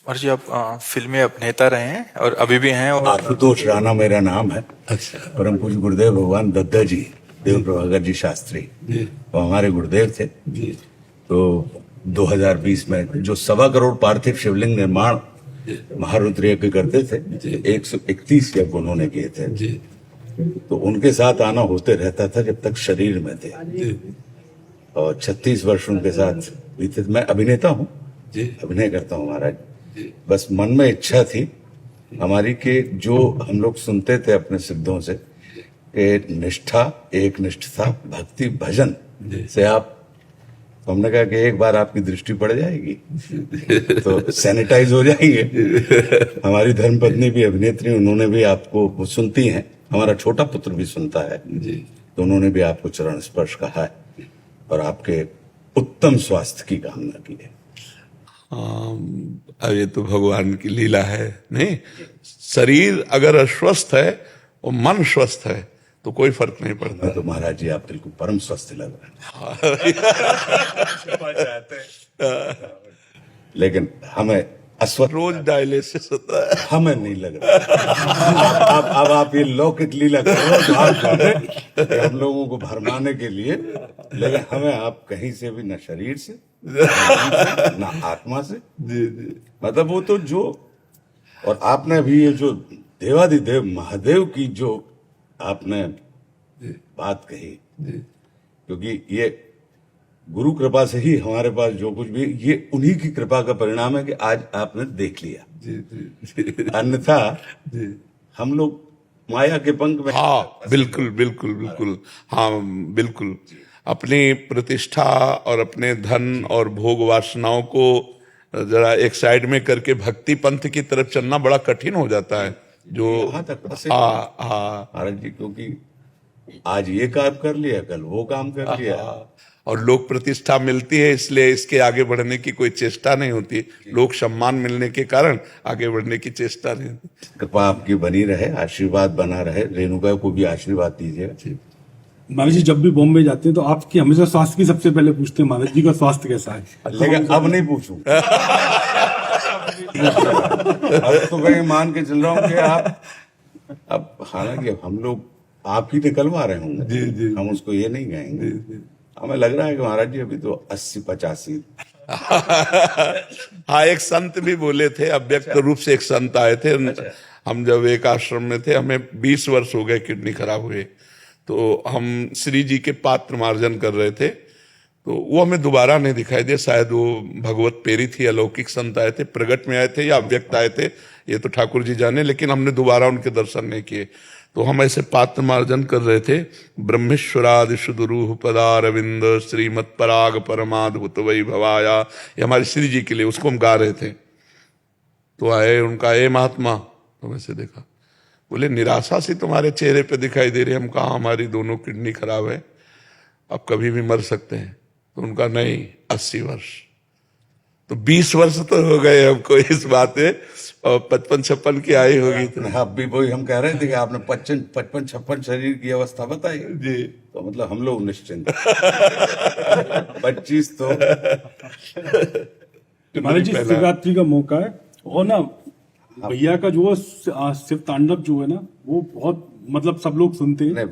और जी आप फिल्मी अभिनेता रहे हैं और अभी भी हैं। और आशुतोष राणा मेरा नाम है। अच्छा परम पूज्य गुरुदेव भगवान दद्दा जी, देव प्रभाकर जी शास्त्री, जी वो हमारे गुरुदेव थे। जी तो 2020 में जो 1.25 करोड़ पार्थिव शिवलिंग निर्माण महारुद्र यज्ञ करते थे, 131 यज्ञ उन्होंने किए थे। जी तो उनके साथ आना होते रहता था जब तक शरीर में थे। जी और 36 वर्ष उनके साथ बीते। मैं अभिनेता हूँ, जी अभिनय करता हूँ महाराज। जी बस मन में इच्छा थी हमारी कि जो हम लोग सुनते थे अपने सिद्धों से कि निष्ठा, एक निष्ठता, भक्ति, भजन से आप, तो हमने कहा कि एक बार आपकी दृष्टि पड़ जाएगी तो सैनिटाइज हो जाएंगे। हमारी धर्मपत्नी भी अभिनेत्री, उन्होंने भी आपको, वो सुनती हैं, हमारा छोटा पुत्र भी सुनता है, जी तो उन्होंने भी आपको चरण स्पर्श कहा है और आपके उत्तम स्वास्थ्य की कामना की है। अब ये तो भगवान की लीला है। नहीं, शरीर अगर अस्वस्थ है और मन स्वस्थ है तो कोई फर्क नहीं पड़ता। मैं तो महाराज जी आप बिल्कुल परम स्वस्थ लग रहे हैं। लेकिन हमें अस्वस्थ, रोज डायलिसिस होता है। हमें नहीं लग रहा। अब आप ये लौकिक लीला करो तो आप कि हम लोगों को भरमाने के लिए, लेकिन हमें आप कहीं से भी, न शरीर से, न आत्मा से, जी जी मतलब वो तो जो, और आपने भी ये जो देवादिदेव महादेव की जो आपने बात कही, क्योंकि ये गुरु कृपा से ही हमारे पास जो कुछ भी, ये उन्हीं की कृपा का परिणाम है कि आज आपने देख लिया। जी जी अन्यथा जी हम लोग माया के पंख में। हाँ बिल्कुल बिल्कुल बिल्कुल, हाँ बिल्कुल। अपनी प्रतिष्ठा और अपने धन और भोग वासनाओं को जरा एक साइड में करके भक्ति पंथ की तरफ चलना बड़ा कठिन हो जाता है। जो यहाँ तक फंसे हाँ हाँ महाराज जी, क्योंकि आज ये काम कर लिया, कल वो काम कर लिया। और लोक प्रतिष्ठा मिलती है इसलिए इसके आगे बढ़ने की कोई चेष्टा नहीं होती। लोक सम्मान मिलने के कारण आगे बढ़ने की चेष्टा नहीं होती। कृपा आपकी बनी रहे, आशीर्वाद बना रहे। रेणुका को भी आशीर्वाद दीजिएगा। महाराज जी जब भी बॉम्बे जाते हैं तो आपकी हमेशा स्वास्थ्य की सबसे पहले पूछते हैं, महाराज जी का स्वास्थ्य कैसा है? लेकिन अब नहीं पूछूंगा। अब तो मैं मान के चल रहा हूँ कि आप, अब हालांकि हम लोग आप ही निकलवा रहे होंगे, जी जी हम उसको ये नहीं कहेंगे। हमें लग रहा है कि महाराज जी अभी तो 80-85। हाँ, एक संत भी बोले थे, अव्यक्त रूप से एक संत आए थे। हम जब एक आश्रम में थे, हमें 20 वर्ष हो गए किडनी खराब हुए, तो हम श्री जी के पात्र मार्जन कर रहे थे, तो वो हमें दोबारा नहीं दिखाई दिया। शायद वो भगवत पेरी थी, अलौकिक संत आए थे, प्रगट में आए थे या अव्यक्त आए थे, ये तो ठाकुर जी जाने, लेकिन हमने दोबारा उनके दर्शन नहीं किए। तो हम ऐसे पात्र मार्जन कर रहे थे। ब्रह्मेश्वरादि सुदुरूह पदारविंद श्रीमत् पराग परमाद्भुत वैभवाया, ये हमारे श्री जी के लिए, उसको हम गा रहे थे। तो आए, उनका ए महात्मा, तो वैसे देखा, बोले निराशा सी तुम्हारे चेहरे पे दिखाई दे रही। हम कहा हमारी दोनों किडनी खराब है, अब कभी भी मर सकते हैं। तो उनका नहीं, 80 वर्ष। तो 20 वर्ष तो हो गए हमको इस बात में, और 55-56 की आई होगी। तो अब भी वही हम कह रहे थे कि आपने 55-56 शरीर की अवस्था बताई जी, तो मतलब हम लोग निश्चिंत। 25 तो महाराज जी शिवरात्रि का मौका है, और ना भैया का जो शिव तांडव जो है ना, वो बहुत, मतलब सब लोग सुनते हैं।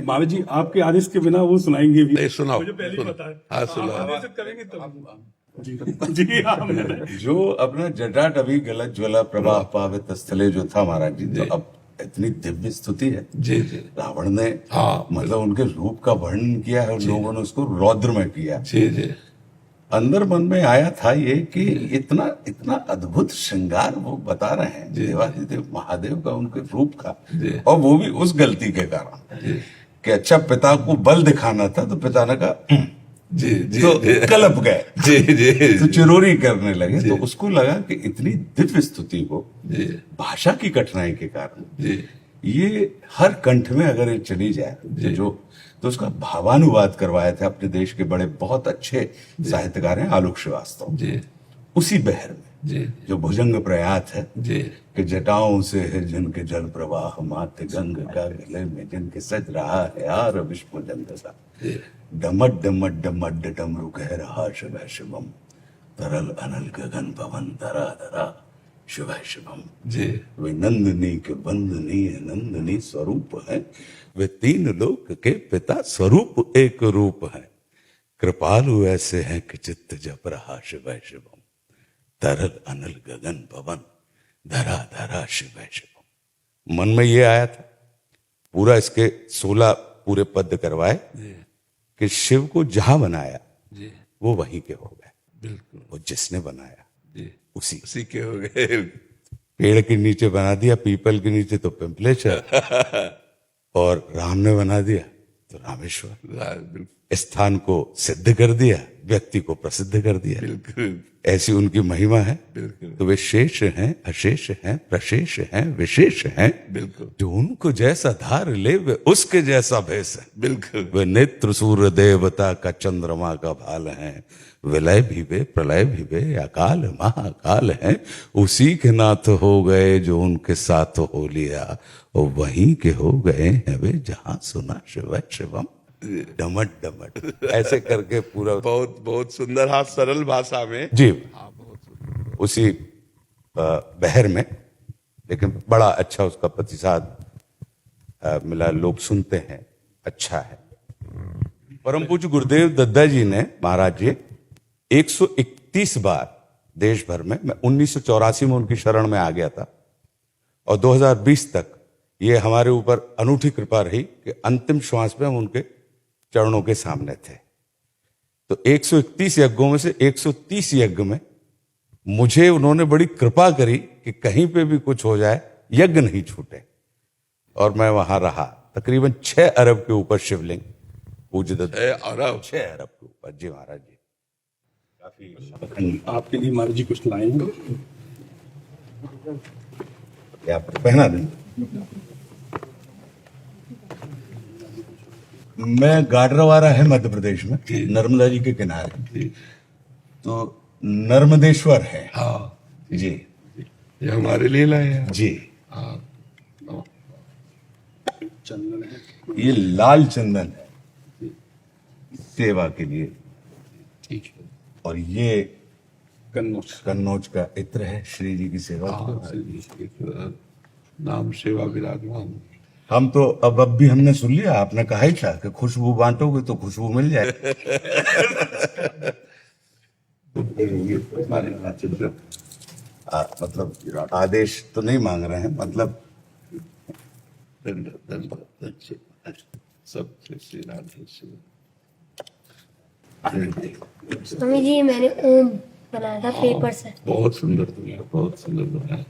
महाराज जी आपके आदेश के बिना वो सुनाएंगे भी। नहीं सुनाओ, मुझे पहले ही पता है। हाँ सुनाओ। करेंगे तब जी हाँ। जो अपना जटाट अभी गलत ज्वला प्रवाह पावित स्थले जो था महाराज जी, तो अब इतनी दिव्य स्तुति है। जी जी रावण ने हाँ, मतलब उनके रूप का वर्णन किया है और लोगों ने उसको रौद्र में किया। जी जी अंदर मन में आया था ये कि इतना इतना अद्भुत श्रृंगार वो बता रहे हैं देवादिदेव महादेव का, उनके रूप का, और वो भी उस गलती के कारण कि अच्छा पिता को बल दिखाना था, तो पिता ने कहा जी जी तो कलप गए, जी जी तो चिरोरी करने लगे। तो उसको लगा कि इतनी दिव्य स्तुति को जी भाषा की कठिनाई के कारण जी ये हर कंठ में अगर ये चली जाए जो, तो उसका भावानुवाद करवाए थे अपने देश के बड़े बहुत अच्छे साहित्यकार हैं आलोक श्रीवास्तव जी उसी बहर में, जी जो भुजंग प्रयात है जी कि जटाओं से है जिनके जल प्रवाह, माथे गंग का गले में जिनके सज रहा है यार विष्णु जंग सा, डमट डमट डमट डमरू कह रहा शिव शिवम, तरल अनल गगन पवन धरा धरा, शिवाय शिवम। जी वे नंदनी के बंदनी नंदनी स्वरूप है, वे तीन लोक के पिता स्वरूप एक रूप है। कृपालु ऐसे हैं कि चित्त जप रहा शिवाय शिवम। तरल अनल गगन पवन धरा धरा शिवाय शिवम। मन में ये आया था, पूरा इसके 16 पूरे पद करवाए कि शिव को जहां बनाया जी वो वहीं के हो गए, बिल्कुल वो जिसने बनाया जी उसी। उसी के हो गए। पेड़ के नीचे बना दिया, पीपल के नीचे तो पिंपलेश्वर, और राम ने बना दिया तो रामेश्वर। बिल्कुल स्थान को सिद्ध कर दिया, व्यक्ति को प्रसिद्ध कर दिया। बिल्कुल ऐसी उनकी महिमा है। बिल्कुल तो वे शेष हैं, अशेष हैं, प्रशेष हैं, विशेष हैं। बिल्कुल जो उनको जैसा धार ले वे उसके जैसा भेष है। बिल्कुल वे नेत्र सूर्य देवता का चंद्रमा का भाल हैं। विलय भी वे, प्रलय भी वे, अकाल महाकाल हैं। उसी के नाथ हो गए जो उनके साथ हो लिया, और वहीं के हो गए हैं वे जहां सुना शिव शिवम। डमट डमट ऐसे करके पूरा बहुत बहुत सुंदर, हाँ सरल भाषा में। जी हाँ बहुत सुंदर। उसी बहर में, लेकिन बड़ा अच्छा उसका प्रतिसाद मिला, लोग सुनते हैं, अच्छा है। परम पूज्य गुरुदेव दद्दा जी ने, महाराज जी 131 बार देश भर में, मैं 1984 में उनकी शरण में आ गया था, और 2020 तक ये हमारे ऊपर अनूठी कृपा रही कि अंतिम श्वास में हम उनके चरणों के सामने थे। तो 131 यज्ञों में से 130 यज्ञ में मुझे उन्होंने बड़ी कृपा करी कि कहीं पे भी कुछ हो जाए यज्ञ नहीं छूटे, और मैं वहां रहा। तकरीबन 6 अरब के ऊपर शिवलिंग पूज्य दत्ता, 6 अरब के ऊपर। जी महाराज जी, काफी आपके लिए महाराज जी कुछ लाए हैं। क्या पहना दें। मैं गाडरवारा है मध्य प्रदेश में, नर्मदा जी के किनारे, तो नर्मदेश्वर है। हाँ जी ये हमारे लिए लाए हैं। जी। हाँ चंदन है, ये लाल चंदन है सेवा के लिए, ठीक है। और ये कन्नौज। कन्नौज का इत्र है श्री जी की सेवा के हाँ लिए। नाम सेवा विराजमान। हम तो अब भी हमने सुन लिया, आपने कहा ही था कि खुशबू बांटोगे तो खुशबू मिल जाए। मतलब आदेश तो नहीं मांग रहे हैं, मतलब सब श्री राधे श्री। स्वामी जी मैंने ओम बनाया था पेपर से। बहुत सुंदर दुनिया, बहुत सुंदर दुनिया।